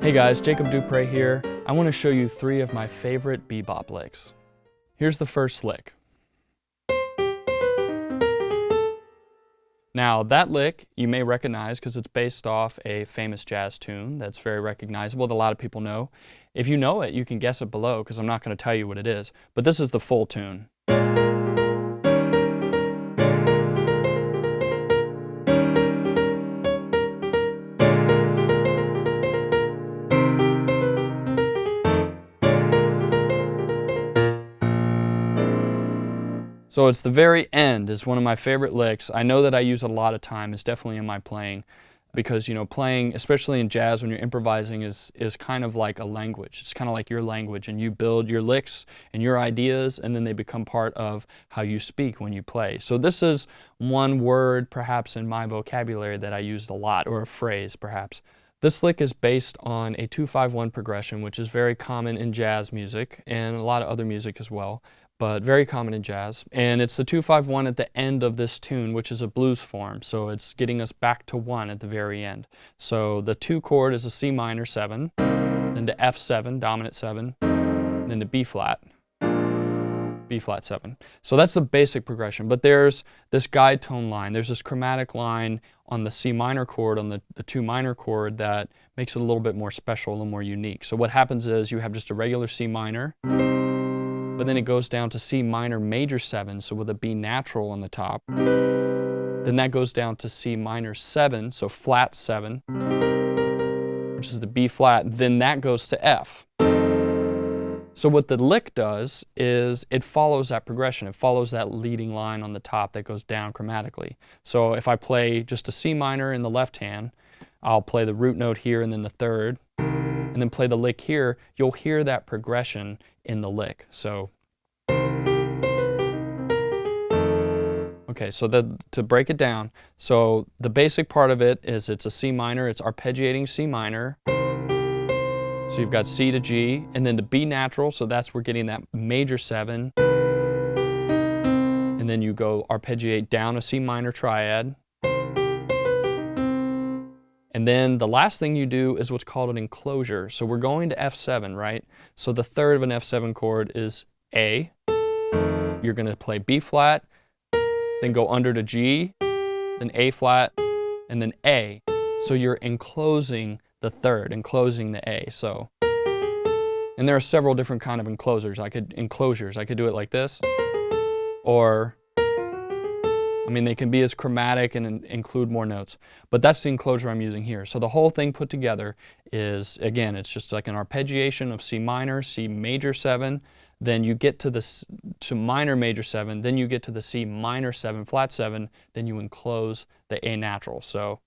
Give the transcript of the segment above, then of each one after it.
Hey guys, Jacob Dupre here. I want to show you 3 of my favorite bebop licks. Here's the first lick. Now that lick you may recognize because it's based off a famous jazz tune that's very recognizable that a lot of people know. If you know it, you can guess it below because I'm not going to tell you what it is, but this is the full tune. So it's the very end is one of my favorite licks. I know that I use it a lot of time. It's definitely in my playing because, you know, playing, especially in jazz when you're improvising, is kind of like a language. It's kind of like your language, and you build your licks and your ideas, and then they become part of how you speak when you play. So this is one word perhaps in my vocabulary that I used a lot, or a phrase perhaps. This lick is based on a 2-5-1 progression, which is very common in jazz music and a lot of other music as well, but very common in jazz. And it's the 2-5-1 at the end of this tune, which is a blues form. So it's getting us back to 1 at the very end. So the 2 chord is a C minor 7, then to F7, dominant 7, then to B flat 7. So that's the basic progression. But there's this guide tone line. There's this chromatic line on the C minor chord, on the 2 minor chord, that makes it a little bit more special, a little more unique. So what happens is you have just a regular C minor, but then it goes down to C minor major 7, so with a B natural on the top. Then that goes down to C minor 7, so flat 7, which is the B flat. Then that goes to F. So what the lick does is it follows that progression. It follows that leading line on the top that goes down chromatically. So if I play just a C minor in the left hand, I'll play the root note here and then the third, and then play the lick here. You'll hear that progression in the lick. So, okay, so to break it down, so the basic part of it is it's a C minor, it's arpeggiating C minor. So you've got C to G, and then to B natural, so that's we're getting that major 7. And then you go arpeggiate down a C minor triad. And then the last thing you do is what's called an enclosure. So we're going to F7, right? So the third of an F7 chord is A. You're going to play B flat, then go under to G, then A flat, and then A. So you're enclosing the third, enclosing the A. So, and there are several different kind of enclosures. I could do it like this, or I mean, they can be as chromatic and include more notes, but that's the enclosure I'm using here. So the whole thing put together is, again, it's just like an arpeggiation of C minor, C major 7, then you get to minor major 7, then you get to the C minor 7, flat 7, then you enclose the A natural. So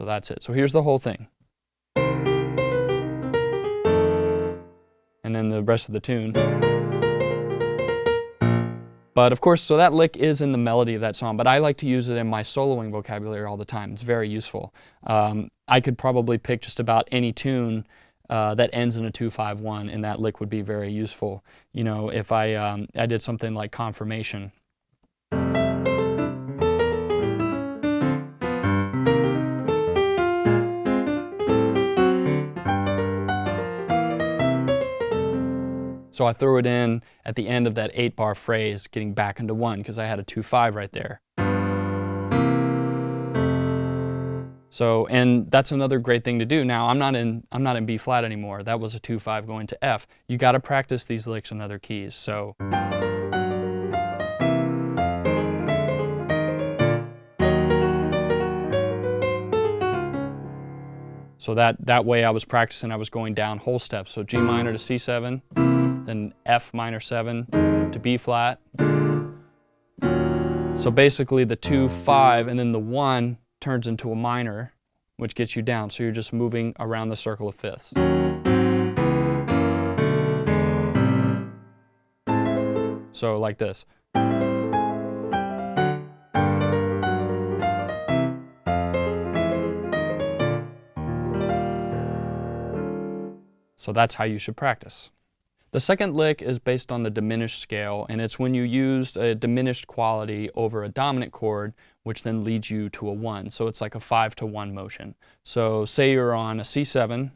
that's it. So here's the whole thing. And then the rest of the tune. But of course, so that lick is in the melody of that song, but I like to use it in my soloing vocabulary all the time. It's very useful. I could probably pick just about any tune that ends in a 2-5-1, and that lick would be very useful. You know, if I did something like confirmation. So I threw it in at the end of that 8-bar phrase, getting back into 1, because I had a 2-5 right there. So, and that's another great thing to do. Now, I'm not in B flat anymore. That was a 2-5 going to F. You got to practice these licks in other keys. So that way I was practicing, I was going down whole steps. So G minor to C7, then F minor 7 to B flat. So basically the 2-5 and then the 1 turns into a minor, which gets you down. So you're just moving around the circle of fifths. So like this. So that's how you should practice. The second lick is based on the diminished scale, and it's when you use a diminished quality over a dominant chord which then leads you to a 1. So it's like a 5-to-1 motion. So say you're on a C7,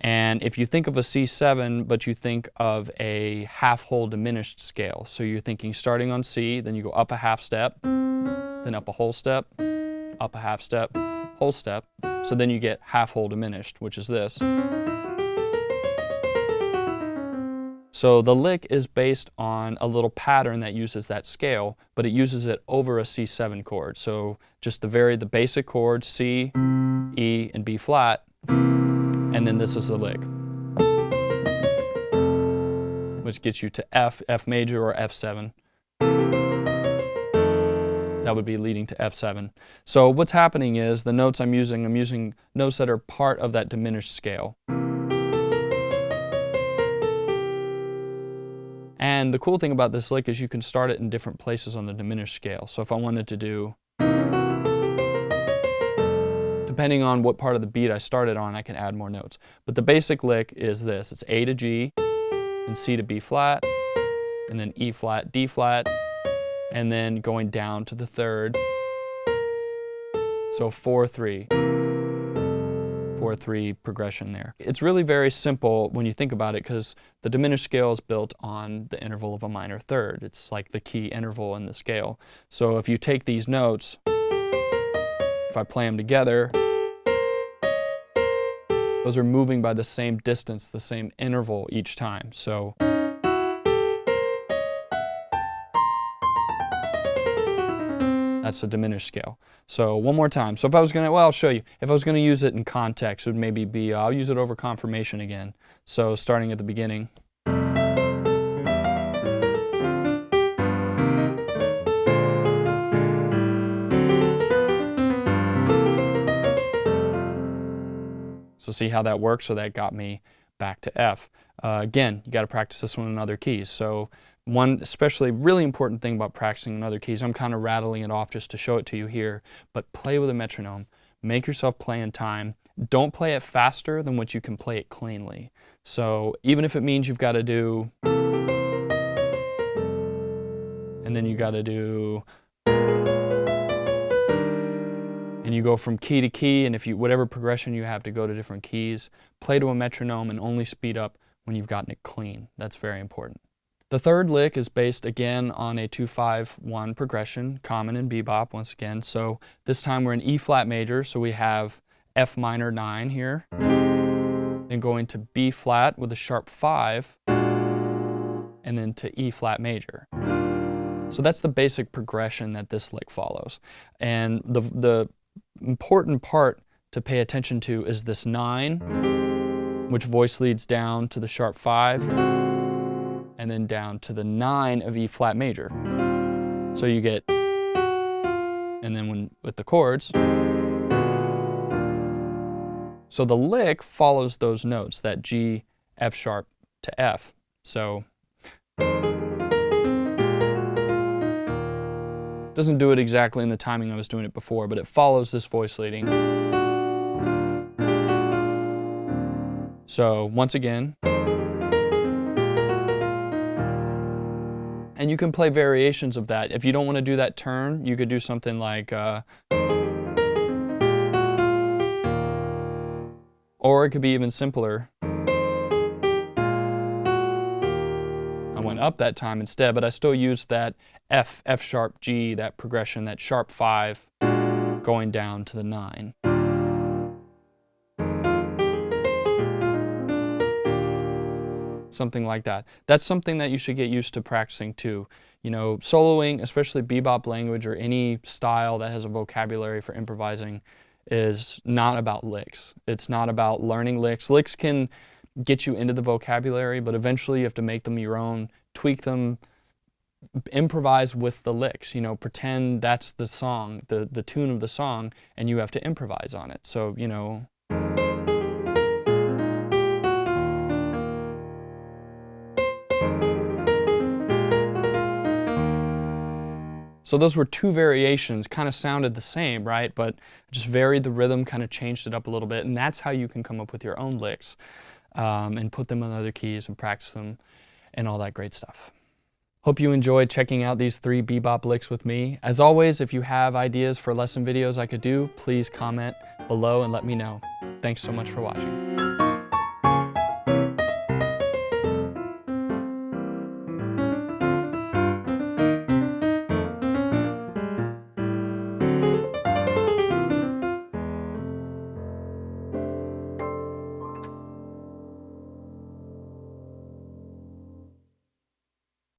and if you think of a C7, but you think of a half-whole diminished scale, so you're thinking starting on C, then you go up a half step, then up a whole step, up a half step, whole step, so then you get half-whole diminished, which is this. So the lick is based on a little pattern that uses that scale, but it uses it over a C7 chord. So just the basic chords, C, E, and B flat, and then this is the lick, which gets you to F, F major, or F7. That would be leading to F7. So what's happening is the notes I'm using notes that are part of that diminished scale. And the cool thing about this lick is you can start it in different places on the diminished scale. So if I wanted to do, depending on what part of the beat I started on, I can add more notes. But the basic lick is this. It's A to G, and C to B flat, and then E flat, D flat, and then going down to the third. So 4-3. 4-3 progression there. It's really very simple when you think about it, because the diminished scale is built on the interval of a minor third. It's like the key interval in the scale. So if you take these notes, if I play them together, those are moving by the same distance, the same interval each time. So that's a diminished scale. So one more time. So if I was gonna, well, I'll show you. If I was gonna use it in context, it would maybe be, I'll use it over confirmation again. So starting at the beginning. So see how that works? So that got me back to F. Again, you gotta practice this one in other keys. So one especially really important thing about practicing in other keys, I'm kind of rattling it off just to show it to you here, but play with a metronome. Make yourself play in time. Don't play it faster than what you can play it cleanly. So even if it means you've got to do, and then you got to do, and you go from key to key, and if you, whatever progression you have to go to different keys, play to a metronome and only speed up when you've gotten it clean. That's very important. The third lick is based again on a 2-5-1 progression, common in bebop once again. So this time we're in E flat major, so we have F minor 9 here, then going to B flat with a sharp 5, and then to E flat major. So that's the basic progression that this lick follows. And the important part to pay attention to is this 9, which voice leads down to the sharp 5, and then down to the 9 of E flat major. So you get, and then with the chords, so the lick follows those notes, that G, F sharp to F. So doesn't do it exactly in the timing I was doing it before, but it follows this voice leading. So once again, and you can play variations of that. If you don't want to do that turn, you could do something like, or it could be even simpler. I went up that time instead, but I still used that F, F sharp, G, that progression, that sharp 5, going down to the 9. Something like that. That's something that you should get used to practicing too. You know, soloing, especially bebop language or any style that has a vocabulary for improvising, is not about licks. It's not about learning licks. Licks can get you into the vocabulary, but eventually you have to make them your own, tweak them, improvise with the licks. You know, pretend that's the song, the tune of the song, and you have to improvise on it. So, you know, so those were two variations, kind of sounded the same, right? But just varied the rhythm, kind of changed it up a little bit, and that's how you can come up with your own licks and put them on other keys and practice them and all that great stuff. Hope you enjoyed checking out these 3 bebop licks with me. As always, if you have ideas for lesson videos I could do, please comment below and let me know. Thanks so much for watching.